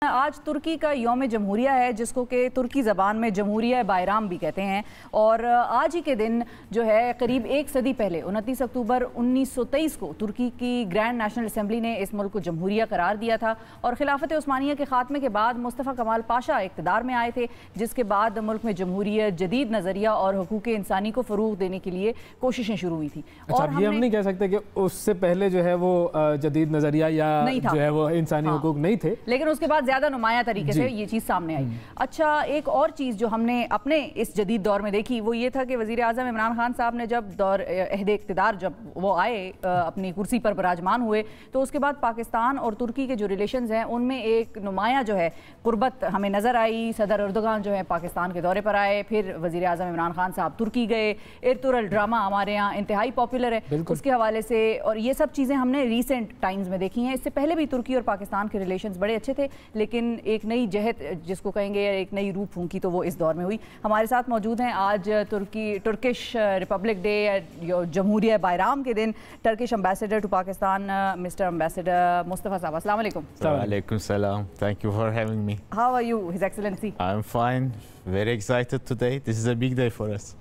आज तुर्की का यौम जमहूरिया है, जिसको कि तुर्की ज़बान में जमहूरिया बायराम भी कहते हैं। और आज ही के दिन जो है करीब एक सदी पहले 29 अक्टूबर 1923 को तुर्की की ग्रैंड नेशनल असम्बली ने इस मुल्क को जमहूरिया करार दिया था। और खिलाफत उस्मानिया के खात्मे के बाद मुस्तफ़ा कमाल पाशा इक़्तिदार में आए थे, जिसके बाद मुल्क में जमहूरियत, जदीद नज़रिया और हुकूक इंसानी को फ़रोग़ देने के लिए कोशिशें शुरू हुई थी। और ये हम नहीं कह सकते कि उससे पहले जो है वो जदीद नज़रिया या जो है वो इंसानी हुकूक नहीं थे, लेकिन उसके बाद ज़्यादा नुमाया तरीके से ये चीज़ सामने आई। अच्छा, एक और चीज़ जो हमने अपने इस जदीद दौर में देखी वो ये था कि वज़ीर आज़म इमरान खान साहब ने जब दौर अहद इक़्तिदार जब वो आए, अपनी कुर्सी पर विराजमान हुए, तो उसके बाद पाकिस्तान और तुर्की के जो रिलेशंस हैं उनमें एक नुमाया जो है कुर्बत हमें नज़र आई। सदर एर्दोगान जो है पाकिस्तान के दौरे पर आए, फिर वज़ीर आज़म इमरान खान साहब तुर्की गए। इर्तुगरुल ड्रामा हमारे यहाँ इंतहाई पॉपुलर है, उसके हवाले से, और ये सब चीज़ें हमने रिसेंट टाइम्स में देखी हैं। इससे पहले भी तुर्की और पाकिस्तान के रिलेशंस बड़े अच्छे थे, लेकिन एक नई जहत जिसको कहेंगे, एक नई रूप फूंकी तो वो इस दौर में हुई। हमारे साथ मौजूद हैं आज तुर्किश रिपब्लिक डे, जमहूरिया बायराम के दिन, Turkish ambassador to Pakistan mister ambassador Mustafa साहब। अस्सलाम वालेकुम। वालेकुम सलाम, thank you for having me. How are you his excellency? I am fine, very excited today, this is a big day for us.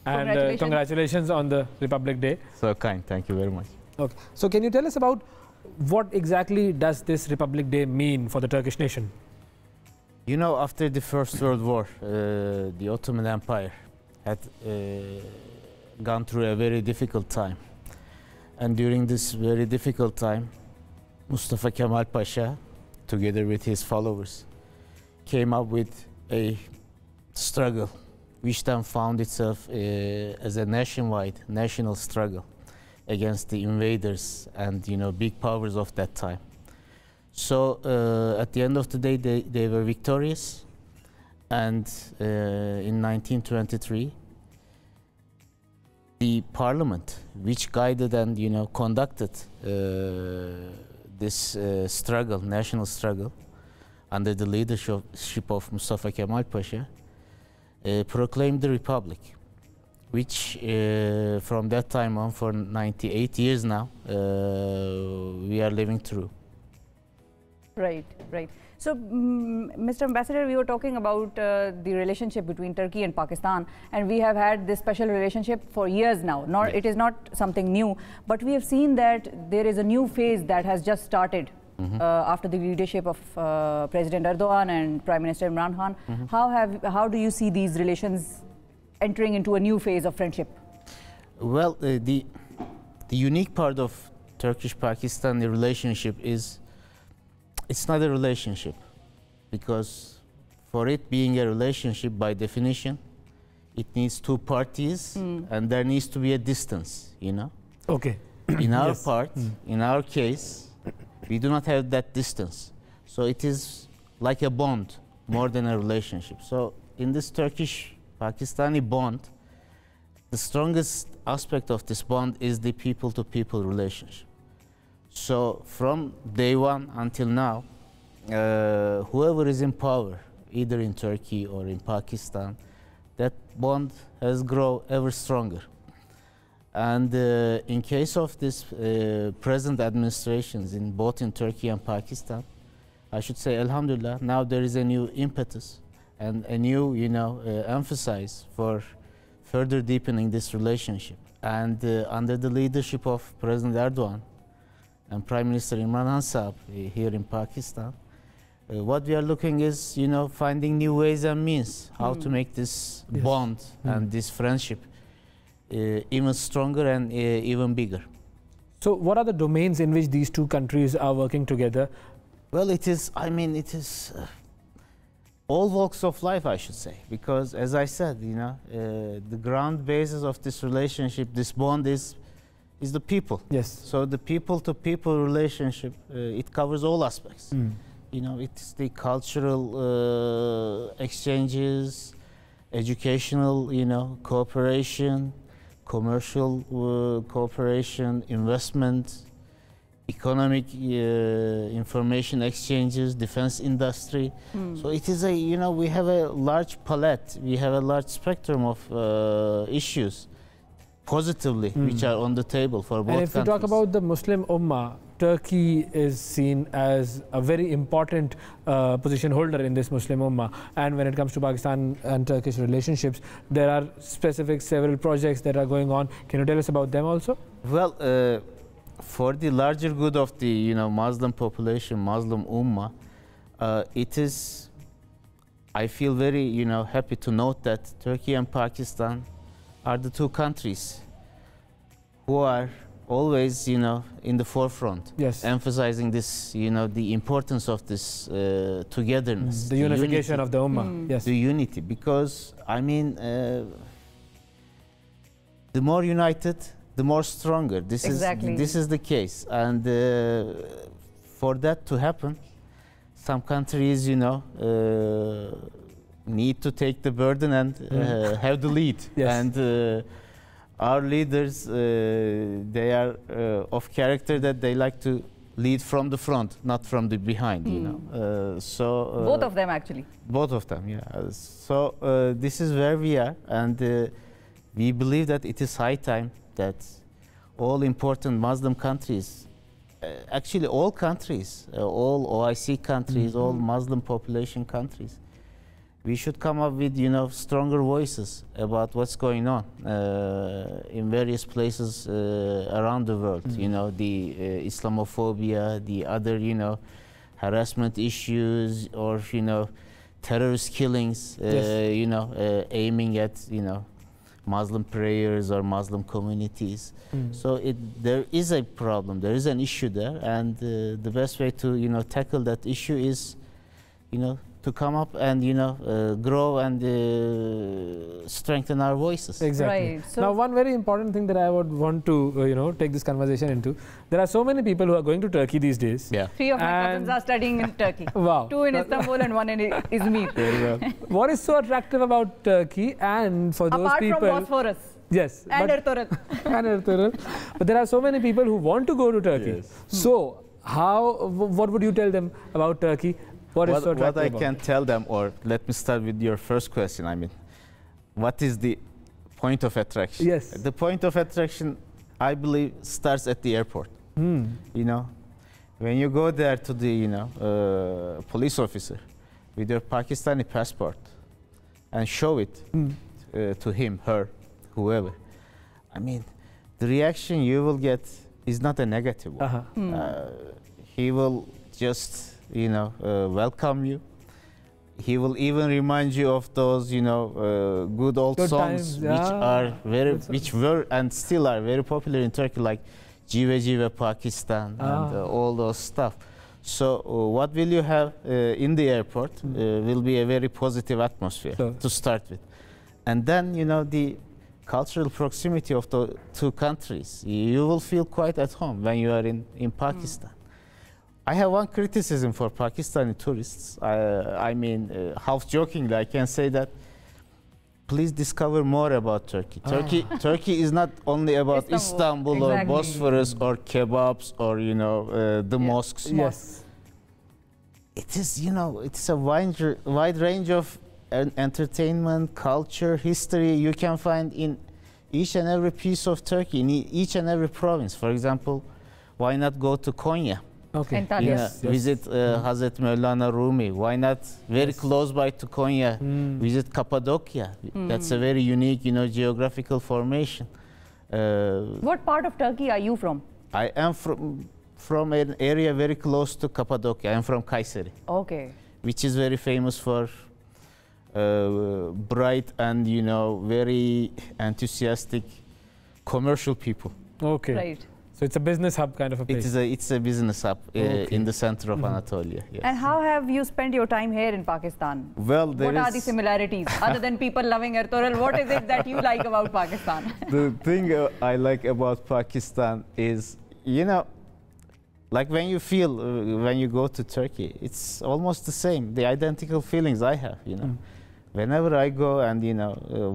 And congratulations on the Republic Day. So kind, thank you very much. Okay, so can you tell us about what exactly does this Republic Day mean for the Turkish nation? You know, after the First World War, the Ottoman Empire had gone through a very difficult time. And during this very difficult time, Mustafa Kemal Pasha, together with his followers, came up with a struggle which then found itself as a nationwide national struggle against the invaders and, you know, big powers of that time. So at the end of the day, they were victorious, and in 1923, the parliament, which guided and, you know, conducted this struggle, national struggle, under the leadership of Mustafa Kemal Pasha, proclaimed the republic, which from that time on, for 98 years now, we are living through. Right. So, Mr. Ambassador, we were talking about the relationship between Turkey and Pakistan, and we have had this special relationship for years now. It is not something new, but we have seen that there is a new phase that has just started. After the leadership of President Erdogan and Prime Minister Imran Khan. How do you see these relations entering into a new phase of friendship? Well, the unique part of Turkish-Pakistani relationship is it's not a relationship, because for it being a relationship, by definition, it needs two parties, and there needs to be a distance, you know? Okay. In our part, in our case, we do not have that distance. So it is like a bond more than a relationship. So in this Turkish-Pakistani bond, the strongest aspect of this bond is the people-to-people relationship. So from day one until now, whoever is in power, either in Turkey or in Pakistan, that bond has grown ever stronger. And in case of this present administrations in both in Turkey and Pakistan, I should say, alhamdulillah, now there is a new impetus and a new, you know, emphasis for further deepening this relationship. And under the leadership of President Erdogan and Prime Minister Imran Khan Sahab here in Pakistan, what we are looking is, you know, finding new ways and means how to make this bond and this friendship even stronger and even bigger. So what are the domains in which these two countries are working together? Well, it is, I mean, it is all walks of life, I should say, because as I said, you know, the ground basis of this relationship, this bond is the people. Yes. So the people-to-people relationship, it covers all aspects. You know, it's the cultural exchanges, educational, you know, cooperation, commercial cooperation, investment, economic information exchanges, defense industry. So it is a, you know, we have a large palette, we have a large spectrum of issues, positively, which are on the table for both countries. And if we talk about the Muslim Ummah, Turkey is seen as a very important position holder in this Muslim Ummah. And when it comes to Pakistan and Turkish relationships, there are specific several projects that are going on. Can you tell us about them also? Well, for the larger good of the Muslim population, Muslim Ummah, it is, I feel very happy to note that Turkey and Pakistan are the two countries who are always in the forefront, yes, emphasizing this the importance of this togetherness, the unification unity of the Ummah, yes, the unity, because I mean the more united, the more stronger. This is the case, and for that to happen, some countries need to take the burden and have the lead. Yes. And our leaders, they are of character that they like to lead from the front, not from the behind. So both of them actually. Both of them, yeah. So this is where we are, and we believe that it is high time that all important Muslim countries, actually all countries, all OIC countries, all Muslim population countries, we should come up with stronger voices about what's going on in various places around the world. The Islamophobia, the other harassment issues, or terrorist killings, yes, aiming at Muslim prayers or Muslim communities. So there is a problem, there is an issue there, and the best way to tackle that issue is to come up and grow and strengthen our voices. Exactly. Right. So now, one very important thing that I would want to take this conversation into, there are so many people who are going to Turkey these days. Yeah. 3 of my cousins are studying in Turkey. Wow. 2 in Istanbul and 1 in Izmir. Very well. What is so attractive about Turkey, and for those Apart people? from Bosphorus. Yes. And Ertugrul. And Ertugrul. But there are so many people who want to go to Turkey. Yes. So, what would you tell them about Turkey? What I can tell them, or let me start with your first question. I mean, what is the point of attraction? Yes. The point of attraction, I believe, starts at the airport. When you go there to the police officer with your Pakistani passport and show it to him, her, whoever, I mean, the reaction you will get is not a negative one. He will just welcome you. He will even remind you of those good old songs times, yeah, which were and still are very popular in Turkey, like Jive Jive Pakistan and all those stuff. So what will you have in the airport will be a very positive atmosphere to start with, and then the cultural proximity of the two countries, you will feel quite at home when you are in Pakistan. I have one criticism for Pakistani tourists. I mean, half jokingly, I can say that please discover more about Turkey. Turkey is not only about Istanbul exactly, or Bosphorus or kebabs or the mosques. Yes. It is it's a wide range of entertainment, culture, history you can find in each and every piece of Turkey, in each and every province. For example, why not go to Konya? Okay. Yes. Visit Hazret Mevlana Rumi. Why not very close by to Konya? Visit Cappadocia. That's a very unique, geographical formation. What part of Turkey are you from? I am from an area very close to Cappadocia. I am from Kayseri. Okay. Which is very famous for bright and very enthusiastic commercial people. Okay. Right. So it's a business hub kind of a place. It's a business hub in the center of Anatolia. Yes. And how have you spent your time here in Pakistan? Well, what are the similarities other than people loving Ertugrul? What is it that you like about Pakistan? The thing I like about Pakistan is, like when you feel when you go to Turkey, it's almost the same. The identical feelings I have. Whenever I go and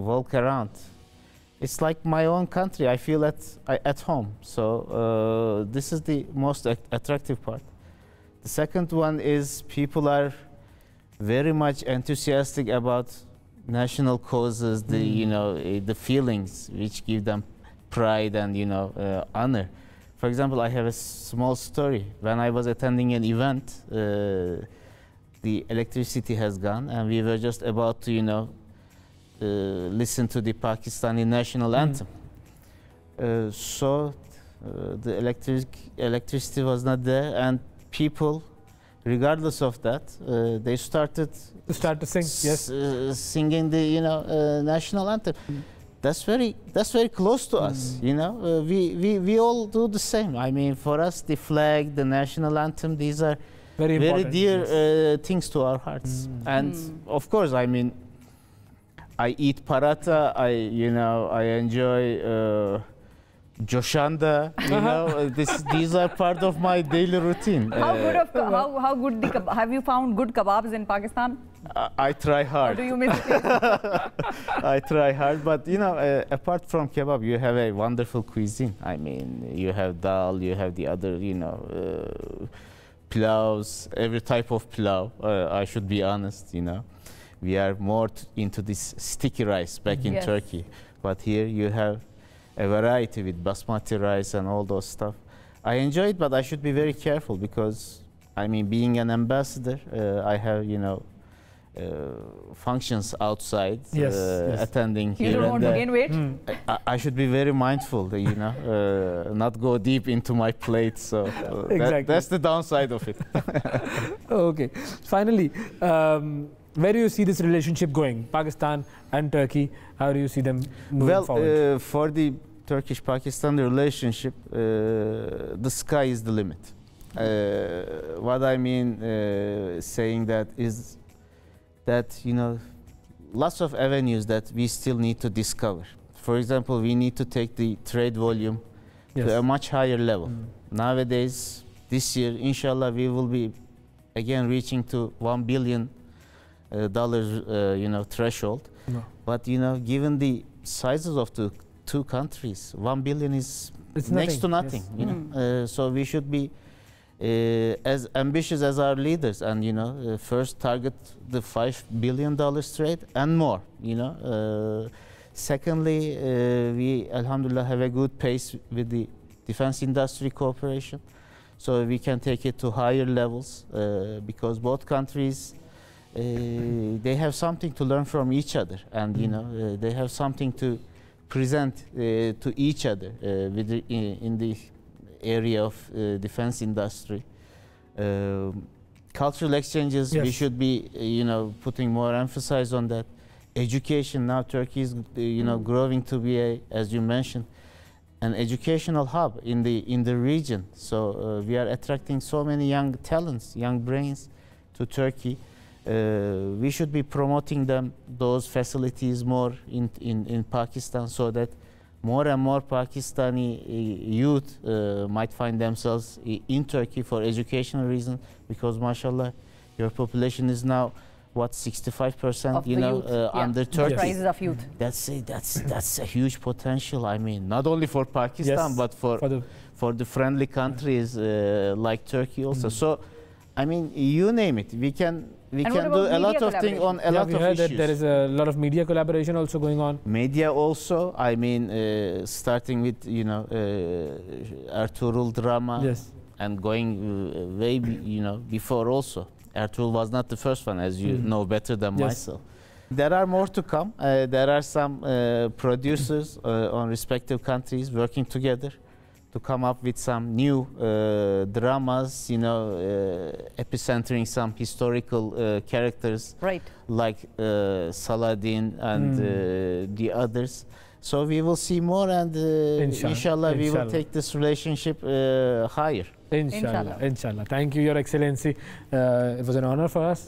walk around, it's like my own country. I feel at home. So this is the most attractive part. The second one is people are very much enthusiastic about national causes, the feelings which give them pride and honor. For example, I have a small story. When I was attending an event, the electricity has gone, and we were just about to, listen to the Pakistani national anthem. So the electricity was not there, and people, regardless of that, they started to sing. Yes, singing the national anthem. That's very close to us. We all do the same. I mean, for us, the flag, the national anthem, these are very dear things to our hearts. And of course, I mean, I eat paratha. I enjoy Joshanda, these are part of my daily routine. How good have you found good kebabs in Pakistan? I try hard. Or do you miss it? I try hard, but apart from kebab, you have a wonderful cuisine. I mean, you have dal, you have the other, pilaus, every type of pilau. I should be honest, we are more into this sticky rice back in Turkey, but here you have a variety with basmati rice and all those stuff. I enjoy it, but I should be very careful because, I mean, being an ambassador, I have, functions outside, attending here. You don't want to gain weight? I should be very mindful, not go deep into my plate. So that's the downside of it. Okay. Finally, where do you see this relationship going, Pakistan and Turkey? How do you see them moving forward? For the Turkish-Pakistan relationship, the sky is the limit. What I mean saying that is that, lots of avenues that we still need to discover. For example, we need to take the trade volume to a much higher level. Nowadays, this year, inshallah, we will be again reaching to $1 billion threshold. But given the sizes of the two countries, 1 billion is next to nothing. So we should be as ambitious as our leaders, and first target the $5 billion trade and more. Secondly, we alhamdulillah have a good pace with the defense industry cooperation, so we can take it to higher levels because both countries, they have something to learn from each other, and they have something to present to each other in the area of defense industry. Cultural exchanges, we should be putting more emphasis on that. Education, now Turkey is growing to be as you mentioned, an educational hub in the region. So we are attracting so many young talents, young brains to Turkey. We should be promoting those facilities more in Pakistan, so that more and more Pakistani youth might find themselves in Turkey for educational reasons, because mashallah, your population is now what, 65% under 30. Prices of youth. That's a huge potential. I mean, not only for Pakistan, but for the friendly countries like Turkey also. So, I mean, you name it, we can do a lot of things on a lot of issues. That there is a lot of media collaboration also going on. Media also, I mean, starting with Ertuğrul drama, and going way before also. Ertuğrul was not the first one, as you know better than myself. There are more to come. There are some producers on respective countries working together to come up with some new dramas, epicentering some historical characters, like Saladin and the others. So we will see more, and inshallah we will take this relationship higher. Inshallah. Thank you, Your Excellency. It was an honor for us.